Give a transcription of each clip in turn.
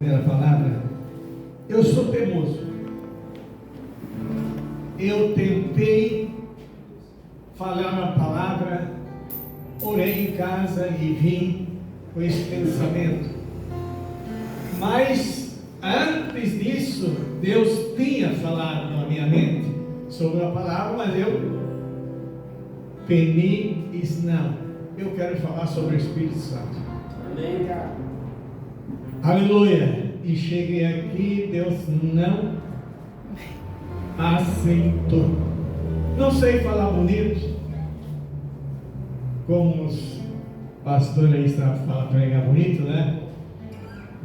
A palavra, eu sou teimoso. Eu tentei falar uma palavra, orei em casa e vim com esse pensamento. Mas antes disso, Deus tinha falado na minha mente sobre a palavra, mas eu penei e disse: não, eu quero falar sobre o Espírito Santo. Amém, cara. Aleluia. E cheguei aqui, Deus não aceitou. Não sei falar bonito, como os pastores aí falam, pregar bonito, né?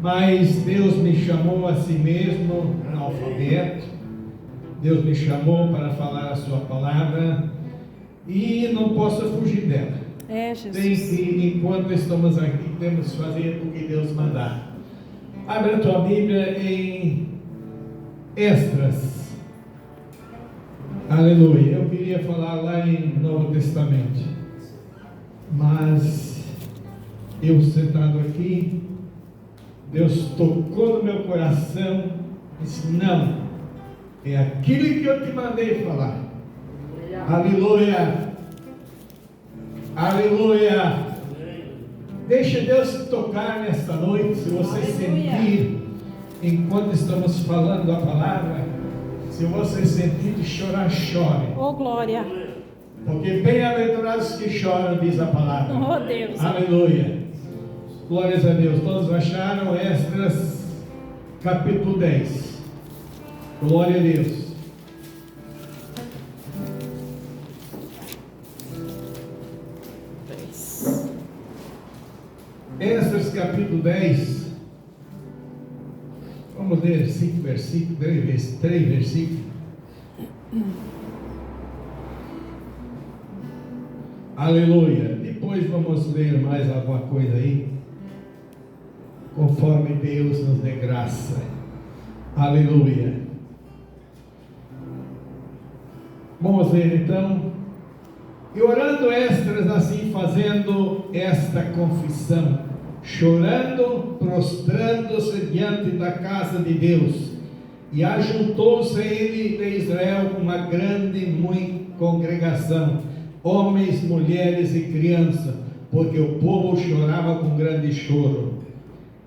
Mas Deus me chamou a si mesmo, analfabeto. Deus me chamou para falar a sua palavra e não posso fugir dela. Jesus. Tem que, enquanto estamos aqui, temos que fazer o que Deus mandar. Abre a tua Bíblia em Esdras. Aleluia. Eu queria falar lá em Novo Testamento, mas eu sentado aqui, Deus tocou no meu coração e disse: não, é aquilo que eu te mandei falar. Aleluia. Aleluia. Deixa Deus te tocar nesta noite. Se você sentir, enquanto estamos falando a palavra, se você sentir de chorar, chore. Oh, glória. Porque bem-aventurados que choram, diz a palavra. Oh, Deus. Aleluia. Glórias a Deus. Todos acharam? Esdras capítulo 10. Glória a Deus. Esdras capítulo 10. Vamos ler 5 versículos, 3 versículos. Aleluia. Depois vamos ler mais alguma coisa aí, conforme Deus nos dê graça. Aleluia. Vamos ver então. E orando Esdras assim, fazendo esta confissão, chorando, prostrando-se diante da casa de Deus, e ajuntou-se a ele de Israel uma grande muito congregação, homens, mulheres e crianças, porque o povo chorava com grande choro.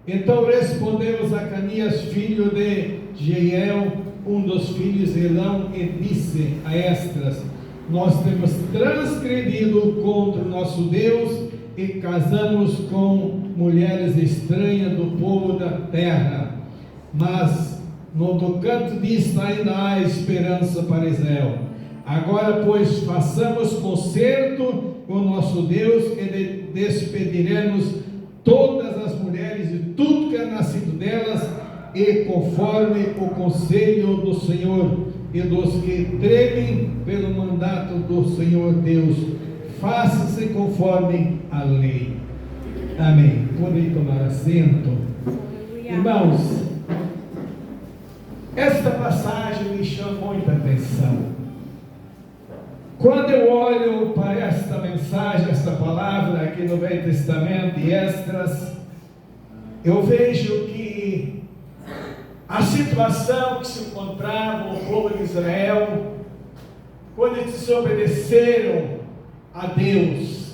Então respondeu Zacanias, filho de Jeiel, um dos filhos de Elão, e disse a Esdras: nós temos transgredido contra o nosso Deus e casamos com mulheres estranhas do povo da terra, mas no tocante disto ainda há esperança para Israel. Agora, pois, façamos concerto com o nosso Deus e despediremos todas as mulheres e tudo que é nascido delas, e conforme o conselho do Senhor e dos que tremem pelo mandato do Senhor Deus, faça-se conforme a lei. Amém. Podem tomar assento. Irmãos, esta passagem me chama muita atenção. Quando eu olho para esta mensagem, esta palavra aqui no Velho Testamento de Esdras, eu vejo que a situação que se encontrava o povo de Israel, quando eles desobedeceram a Deus,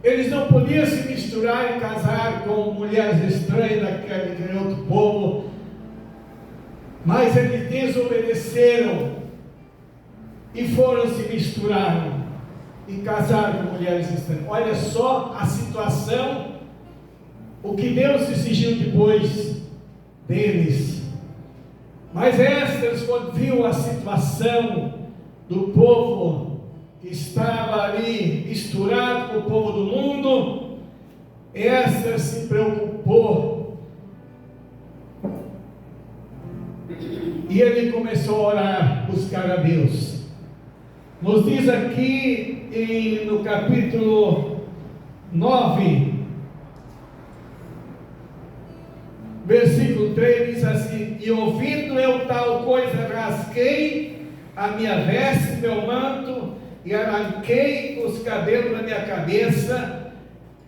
eles não podiam se misturar e casar com mulheres estranhas daquele outro povo, mas eles desobedeceram e foram se misturaram e casaram com mulheres estranhas. Olha só a situação, o que Deus exigiu depois deles. Mas Esdras, quando viu a situação do povo que estava ali misturado com o povo do mundo, Esdras se preocupou e ele começou a orar, buscar a Deus. Nos diz aqui no capítulo 9, versículo 3, diz assim: e ouvindo eu tal coisa, rasguei a minha veste, meu manto, e arranquei os cabelos da minha cabeça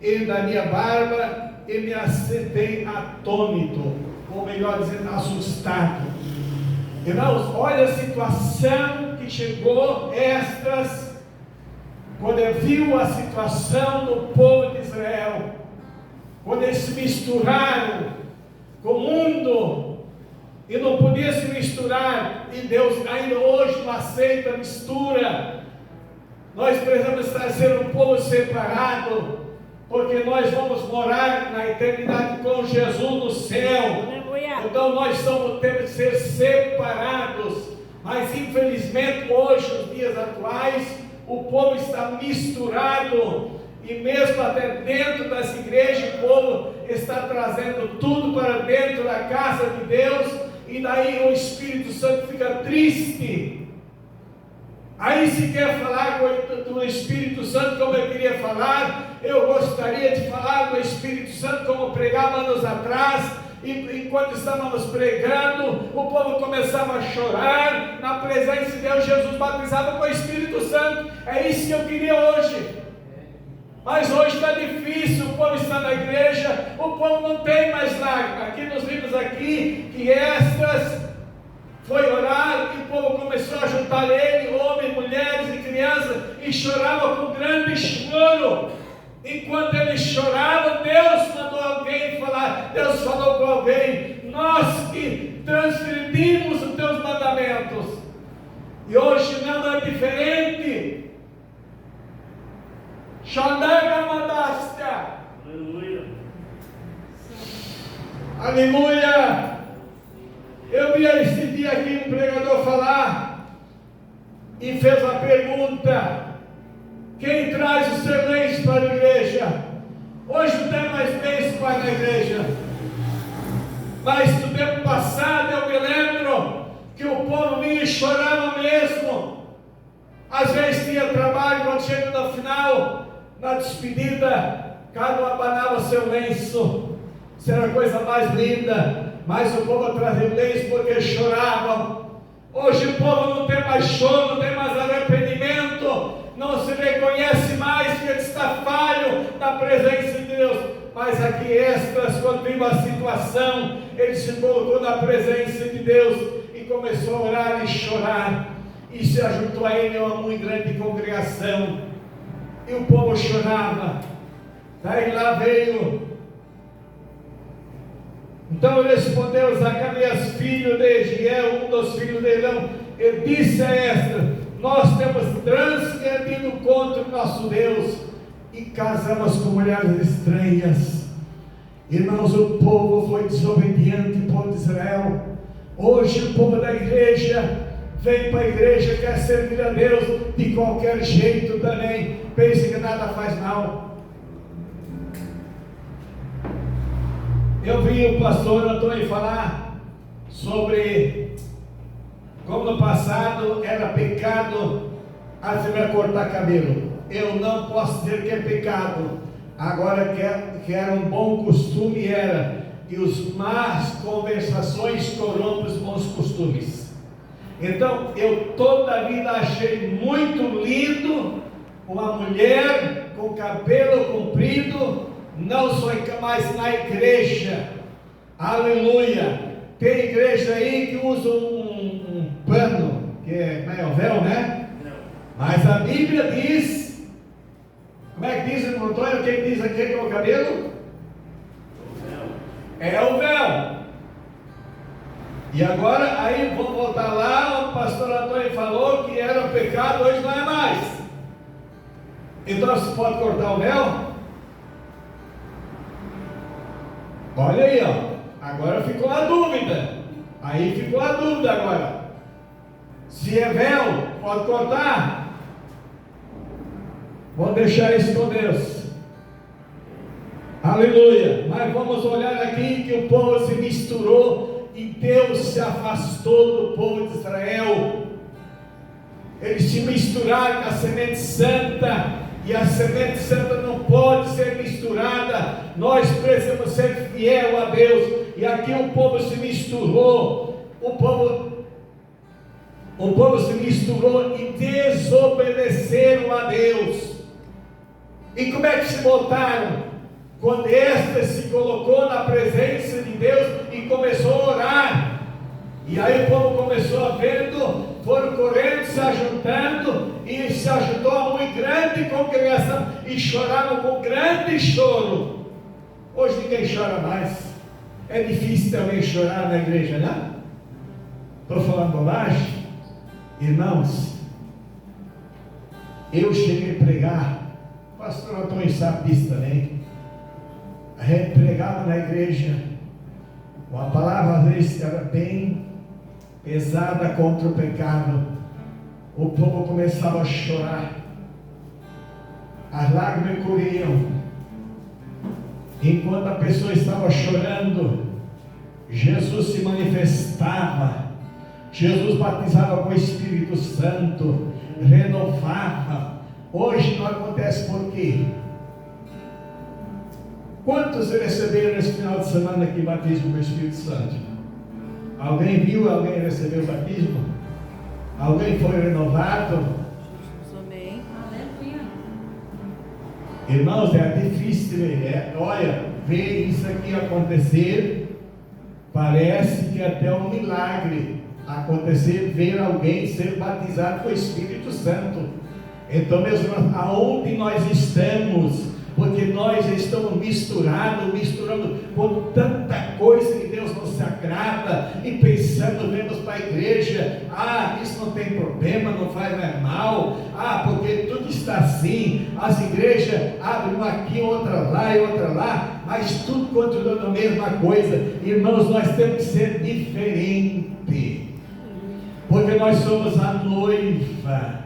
e da minha barba, e me sentei atônito, ou melhor dizendo, assustado. Irmãos, olha a situação que chegou Esdras, quando ele viu a situação do povo de Israel, quando eles se misturaram com o mundo, e não podia se misturar, e Deus ainda hoje não aceita a mistura. Nós precisamos ser um povo separado, porque nós vamos morar na eternidade com Jesus no céu. Então nós temos que ser separados. Mas infelizmente hoje, nos dias atuais, o povo está misturado, e mesmo até dentro das igrejas, o povo está trazendo tudo para dentro da casa de Deus, e daí o Espírito Santo fica triste. Aí se quer falar do Espírito Santo como eu queria falar, eu gostaria de falar do Espírito Santo como pregava anos atrás, e enquanto estávamos pregando, o povo começava a chorar na presença de Deus, Jesus batizava com o Espírito Santo. É isso que eu queria hoje. Mas hoje está difícil, o povo está na igreja, o povo não tem mais lágrimas. Aqui nós vimos aqui que Esdras foi orar, e o povo começou a juntar ele, homens, mulheres e crianças, e chorava com grande choro. Enquanto eles choravam, Deus mandou alguém falar, Deus falou com alguém: nós que transgredimos os teus mandamentos. E hoje não é diferente. Aleluia. Aleluia. Eu vi esse dia aqui um pregador falar, e fez a pergunta: quem traz os seus bens para a igreja? Hoje não tem mais bens para a igreja, mas no tempo passado eu me lembro que o povo vinha e chorava mesmo. Às vezes tinha trabalho, quando chega no final, na despedida, cada um abanava seu lenço. Isso era a coisa mais linda, mas o povo trazia lenço porque choravam. Hoje o povo não tem mais choro, não tem mais arrependimento, não se reconhece mais que ele está falho na presença de Deus. Mas aqui Esdras, quando viu a situação, ele se colocou na presença de Deus e começou a orar e chorar, e se ajuntou a ele uma muito grande congregação, e o povo chorava. Daí lá veio, então respondeu Zacarias, filho de Egiel, um dos filhos de Elão, e disse a Esdras: nós temos transgredido contra o nosso Deus, e casamos com mulheres estranhas. Irmãos, o povo foi desobediente, o povo de Israel. Hoje o povo da igreja vem para a igreja, quer servir a Deus de qualquer jeito também, pensa que nada faz mal. Eu vi o pastor Antônio falar sobre como no passado era pecado a mulher cortar cabelo. Eu não posso dizer que é pecado, agora que era um bom costume, era, e os más conversações corrompem os bons costumes. Então eu toda a vida achei muito lindo uma mulher com cabelo comprido, não só mais na igreja. Aleluia. Tem igreja aí que usa um pano, que é o véu, né? Não. Mas a Bíblia diz, como é que diz, irmão Antônio, o que diz aqui com o cabelo? É o véu. E agora, aí vamos voltar lá, o pastor Antônio falou que era pecado, hoje não é mais. Então você pode cortar o véu? Olha aí, ó. Agora ficou a dúvida. Aí ficou a dúvida agora. Se é véu, pode cortar? Vamos deixar isso com Deus. Aleluia. Mas vamos olhar aqui que o povo se misturou e Deus se afastou do povo de Israel. Eles se misturaram com a semente santa, e a semente santa não pode ser misturada. Nós precisamos ser fiel a Deus. E aqui o povo se misturou, o povo se misturou e desobedeceram a Deus. E como é que se botaram? quando Esdras se colocou na presença de Deus e começou a orar, e aí o povo começou a vendo, foram correndo, se ajuntando, e se ajuntou a muito grande congregação, e choraram com grande choro. Hoje ninguém chora mais. É difícil alguém chorar na igreja, né? Estou falando bobagem? Irmãos, eu cheguei a pregar, o pastor Antônio sabe disso também. A gente pregava na igreja, uma palavra às vezes era bem pesada contra o pecado. O povo começava a chorar, as lágrimas corriam. Enquanto a pessoa estava chorando, Jesus se manifestava, Jesus batizava com o Espírito Santo, renovava. Hoje não acontece por quê? Quantos receberam nesse final de semana aqui batismo com o Espírito Santo? Alguém viu? Alguém recebeu o batismo? Alguém foi renovado? Amém. Aleluia. Irmãos, é difícil ver. Olha, ver isso aqui acontecer, parece que até um milagre acontecer, ver alguém ser batizado com o Espírito Santo. Então, meus irmãos, aonde nós estamos? Porque nós estamos misturando com tanta coisa que Deus não se agrada, e pensando, vemos para a igreja, isso não tem problema, não faz mais mal, porque tudo está assim, as igrejas abrem uma aqui, outra lá e outra lá, mas tudo continuando a mesma coisa. Irmãos, nós temos que ser diferente, porque nós somos a noiva.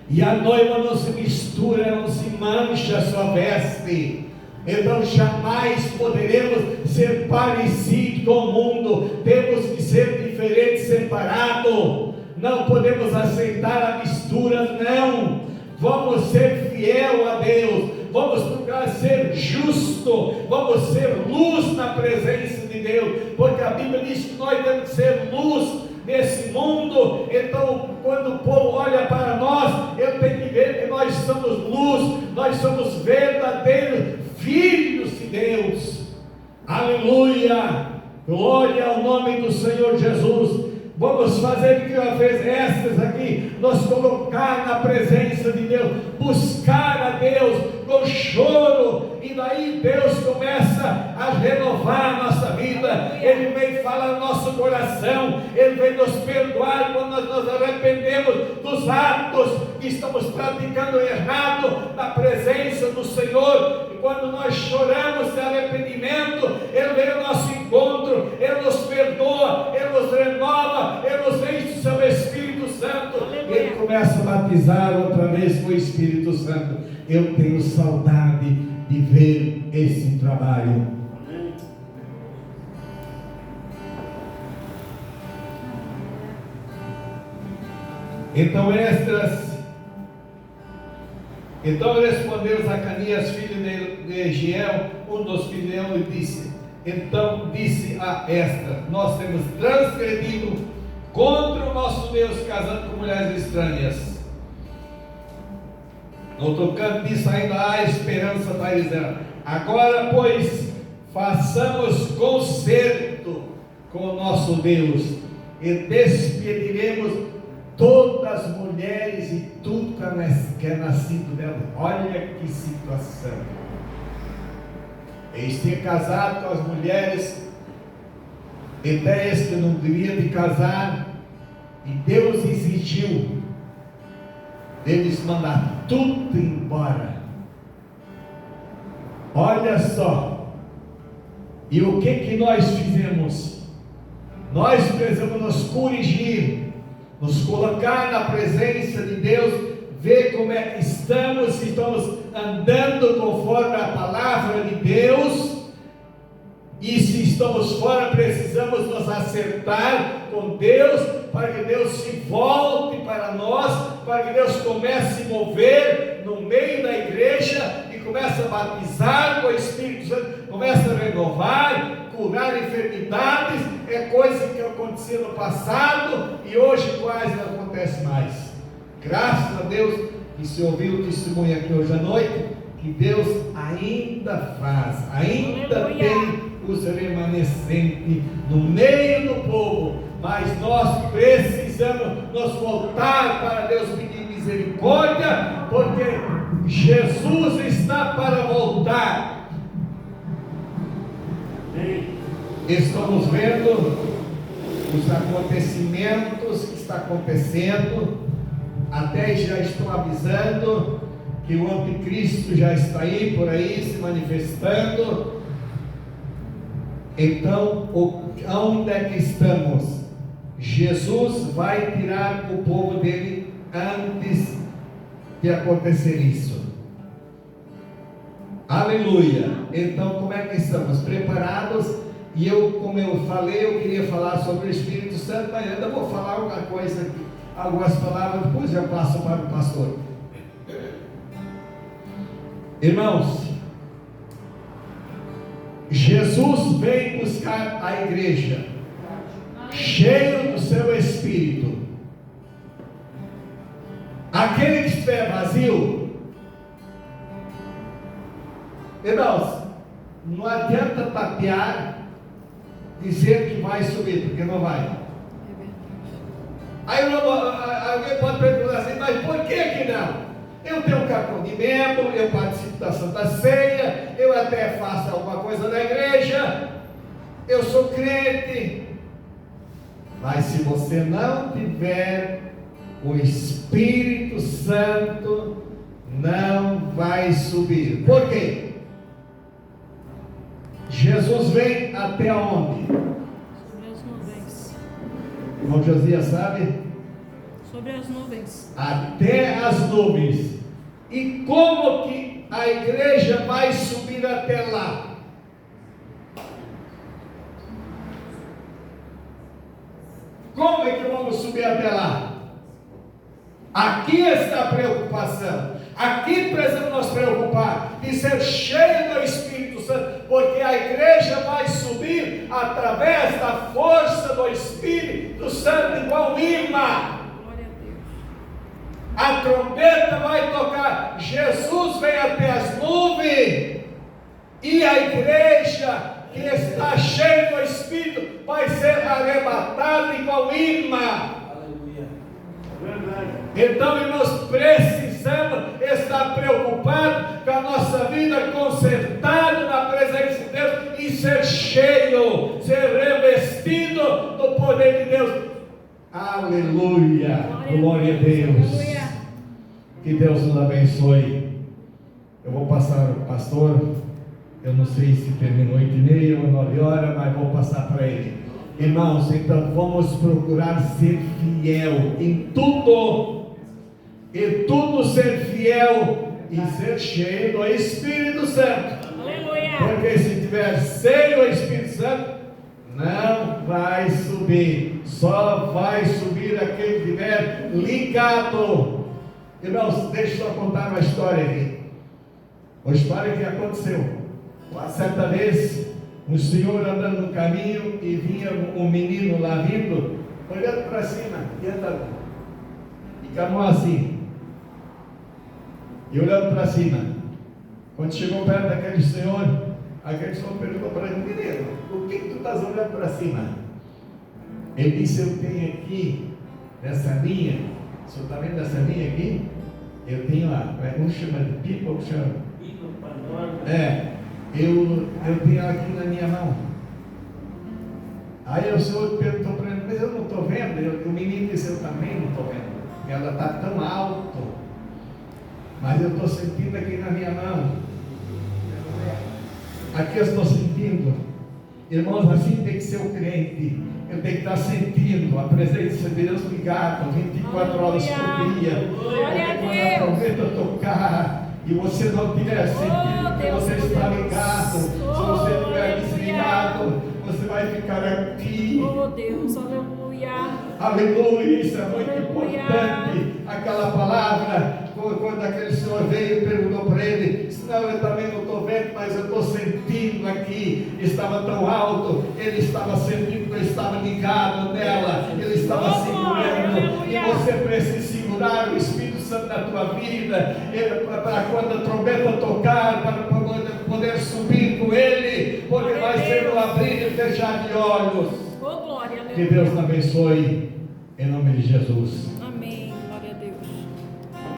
E a noiva não se mistura, não se mancha a sua veste. Então jamais poderemos ser parecidos com o mundo. Temos que ser diferentes, separados. Não podemos aceitar a mistura, não. Vamos ser fiel a Deus. Vamos procurar ser justo. Vamos ser luz na presença de Deus. Porque a Bíblia diz que nós temos que ser luz nesse mundo. Então, quando o povo olha para nós, ele tem que ver que nós somos luz, nós somos verdadeiros filhos de Deus. Aleluia, glória ao nome do Senhor Jesus. Vamos fazer o que ela fez estas aqui, nos colocar na presença de Deus, buscar a Deus com choro, e daí Deus começa a renovar a nossa vida. Ele vem falar no nosso coração, Ele vem nos perdoar quando nós nos arrependemos dos atos que estamos praticando errado na presença do Senhor. E quando nós choramos de arrependimento, Ele vem ao nosso encontro, Ele nos perdoa, Ele nos renova, Ele nos enche do seu Espírito Santo, e Ele começa a batizar outra vez com o Espírito Santo. Eu tenho saudade de ver esse trabalho. Então respondeu Zacarias, filho de Egiel, um dos filhos de Leão, e disse: então disse a Esdras: nós temos transgredido contra o nosso Deus, casando com mulheres estranhas. No tocante disso ainda há esperança para Israel. Agora, pois, façamos concerto com o nosso Deus, e despediremos todas as mulheres e tudo que é nascido dela. Olha que situação. Eles tinham casado com as mulheres, ideias que não devia de casar, e Deus exigiu deles mandar tudo embora. Olha só. E o que nós fizemos? Nós precisamos nos corrigir, nos colocar na presença de Deus, ver como é que estamos, se estamos andando conforme a palavra de Deus, e se estamos fora, precisamos nos acertar com Deus, para que Deus se volte para nós, para que Deus comece a se mover no meio da igreja, e comece a batizar com o Espírito Santo, comece a renovar, curar enfermidades. É coisa que acontecia no passado, e hoje quase não acontece mais. Graças a Deus que se ouviu o testemunho aqui hoje à noite, que Deus ainda faz, ainda tem os remanescentes no meio do povo, mas nós precisamos nos voltar para Deus, pedir misericórdia, porque Jesus está para voltar. Estamos vendo os acontecimentos que estão acontecendo, até já estou avisando que o anticristo já está aí, por aí, se manifestando. Então, onde é que estamos? Jesus vai tirar o povo dele antes de acontecer isso. Aleluia! Então, como é que estamos? Preparados? E como eu falei, eu queria falar sobre o Espírito Santo, mas ainda vou falar alguma coisa aqui, algumas palavras, depois eu passo para o pastor. Irmãos, Jesus vem buscar a igreja cheio do seu Espírito. Aquele que estiver vazio, irmãos, não adianta tapear, dizer que vai subir, porque não vai. Aí alguém pode perguntar assim, mas por que não? Eu tenho um cartão de membro, eu participo da Santa Ceia, eu até faço alguma coisa na igreja, eu sou crente. Mas se você não tiver o Espírito Santo, não vai subir. Por quê? Jesus vem até onde? Sobre as nuvens. Irmão Josias sabe? Sobre as nuvens. Até as nuvens. E como que a igreja vai subir até lá? Como é que vamos subir até lá? Aqui está a preocupação. Aqui precisamos nos preocupar e ser cheio do Espírito Santo, porque a igreja vai subir através da força do Espírito Santo, igual imã. A trombeta vai tocar, Jesus vem até as nuvens, e a igreja que está cheia do Espírito vai ser arrebatada igual imã. Aleluia. Então, irmãos, precisamos estar preocupados com a nossa vida, consertada na presença de Deus, e ser cheio, ser revestido do poder de Deus. Aleluia, glória a Deus. Aleluia. Que Deus nos abençoe. Eu vou passar o pastor, eu não sei se terminou 8h30 ou 9h, mas vou passar para ele. Irmãos, então vamos procurar ser fiel em tudo ser fiel e ser cheio do Espírito Santo. Aleluia. Porque se tiver cheio do Espírito Santo, não vai subir, só vai subir aquele que estiver ligado. Irmãos, deixa eu só contar uma história aqui. Uma história que aconteceu. Uma certa vez, um senhor andando no caminho e vinha um menino lá vindo, olhando para cima, e caminhou assim, e olhando para cima. Quando chegou perto daquele senhor perguntou para ele: menino, por que tu estás olhando para cima? Ele disse: eu tenho aqui, nessa linha, o senhor está vendo essa linha aqui? Eu tenho lá, um chama de pipa, outro chama? Eu tenho aqui na minha mão. Aí o senhor perguntou para ele: mas eu não estou vendo. O menino disse: eu também não estou vendo. Ela está tão alto, mas eu estou sentindo aqui na minha mão. Aqui eu estou sentindo. Irmãos, assim tem que ser o crente. Eu tenho que estar sentindo a presença de Deus ligado 24 horas por dia. Glória a Quando a trombeta tocar e você não tiver sentido que você está ligado, se você estiver desligado, você vai ficar aqui. Oh Deus, aleluia. Aleluia, isso é muito importante. Aquela palavra, quando aquele senhor veio e perguntou para ele: não, eu também não estou vendo, mas eu estou sentindo aqui. Estava tão alto, ele estava sentindo que eu estava ligado nela, ele estava segurando. E você precisa segurar segurar o Espírito Santo na tua vida, para quando a trombeta tocar, para poder subir com Ele, porque vai ser um abrir e fechar de olhos. Oh, glória, Que aleluia. Deus te abençoe, em nome de Jesus. Amém.